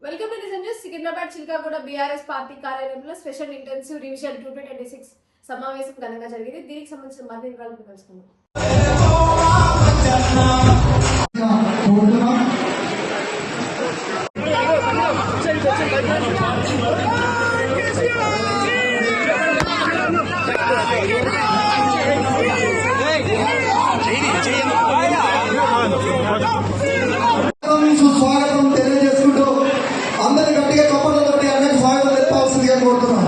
Welcome to నిజం news. Secunderabad చిల్కాగూడ BRS party కార్యాలయంలో special intensive revision 2026 సమావేశం ఘనంగా జరిగింది. దీనికి సంబంధించిన మరిన్ని వివరాలను తెలుసుకుందాం. స్వాగతం తెలియజేసుకుంటూ అందరి గట్టిగా కప్పలతో అన్నకి స్వాగతం చెప్పాల్సిందిగా కోరుతున్నాం.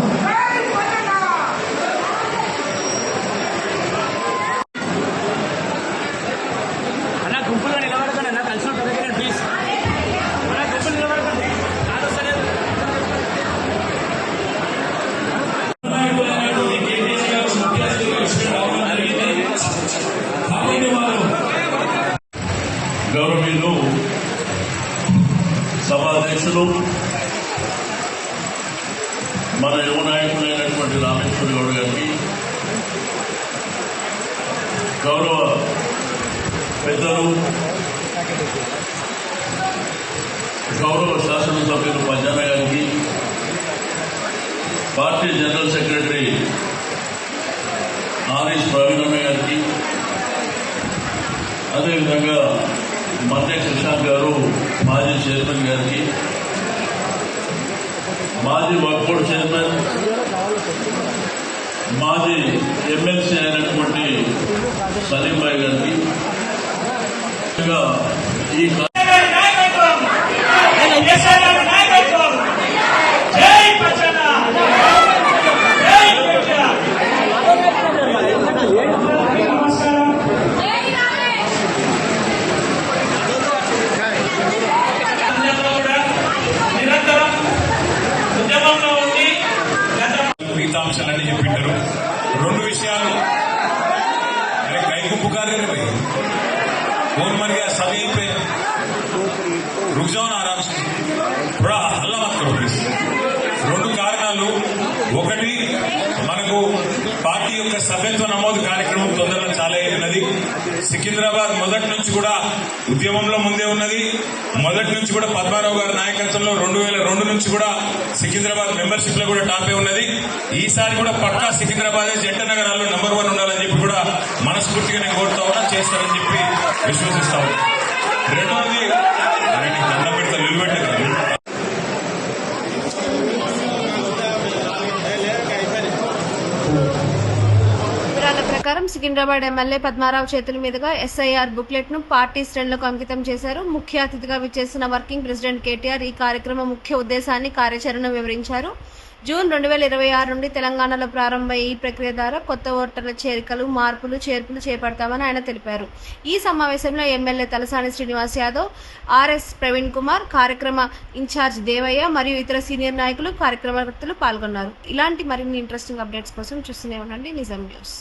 గౌరవనీయులు సభాధ్యక్షులు మన యువ నాయకులైనటువంటి రామేశ్వర గౌడ్ గారికి, గౌరవ పెద్దలు గౌరవ శాసనసభ్యులు పంజాన గారికి, పార్టీ జనరల్ సెక్రటరీ ఆర్ఎస్ ప్రవీణమ్మ గారికి, అదేవిధంగా మధ్య కృష్ణాంత్ గారు మాజీ చైర్మన్ గారికి, మాజీ వర్క్ బోర్డు చైర్మన్, మాజీ ఎమ్మెల్సీ అయినటువంటి సలీంబాయి గారికి, ఈ అంశాలని చెప్పింటారు. రెండు విషయాలు కైకు पुकार कौन मर गया सब यहीं पे रुक जाओ ना आराम से, थोड़ा हल्ला मत करो प्लीज. రెండు కారణాలు, ఒకటి మనకు పార్టీ యొక్క సభ్యత్వ నమోదు కార్యక్రమం తొందరగా చాలా ఉన్నది. సికింద్రాబాద్ మొదటి నుంచి కూడా ఉద్యమంలో ముందే ఉన్నది. మొదటి నుంచి కూడా పద్మారావు గారి నాయకత్వంలో 2002 నుంచి కూడా సికింద్రాబాద్ మెంబర్షిప్ లో కూడా టాపే ఉన్నది. ఈసారి కూడా పక్కా సికింద్రాబాద్ జంట నగరాల్లో నెంబర్ 1 ఉండాలని చెప్పి కూడా మనస్ఫూర్తిగా నేను కోరుతా ఉన్నా, చేస్తారని చెప్పి విశ్వసిస్తా ఉన్నా. రెండవది దండం పెడతా నిలబెట్టదు. వివరాల ప్రకారం సికింద్రాబాద్ ఎమ్మెల్యే పద్మారావు చేతుల మీదుగా ఎస్ఐఆర్ బుక్లెట్ ను పార్టీ శ్రేణులకు అంకితం చేశారు. ముఖ్య అతిథిగా విచ్చేసిన వర్కింగ్ ప్రెసిడెంట్ కేటీఆర్ ఈ కార్యక్రమం ముఖ్య ఉద్దేశాన్ని, కార్యాచరణ వివరించారు. జూన్ 2026 నుండి తెలంగాణలో ప్రారంభమయ్యే ఈ ప్రక్రియ ద్వారా కొత్త ఓటర్ల చేరికలు, మార్పులు, చేర్పులు చేపడతామని ఆయన తెలిపారు. ఈ సమావేశంలో ఎమ్మెల్యే తలసాని శ్రీనివాస్ యాదవ్, ఆర్ఎస్ ప్రవీణ్ కుమార్, కార్యక్రమ ఇన్ఛార్జ్ దేవయ్య మరియు ఇతర సీనియర్ నాయకులు, కార్యక్రమకర్తలు పాల్గొన్నారు. ఇలాంటి మరిన్ని ఇంట్రెస్టింగ్ అప్డేట్స్ కోసం చూస్తూనే ఉండండి నిజం న్యూస్.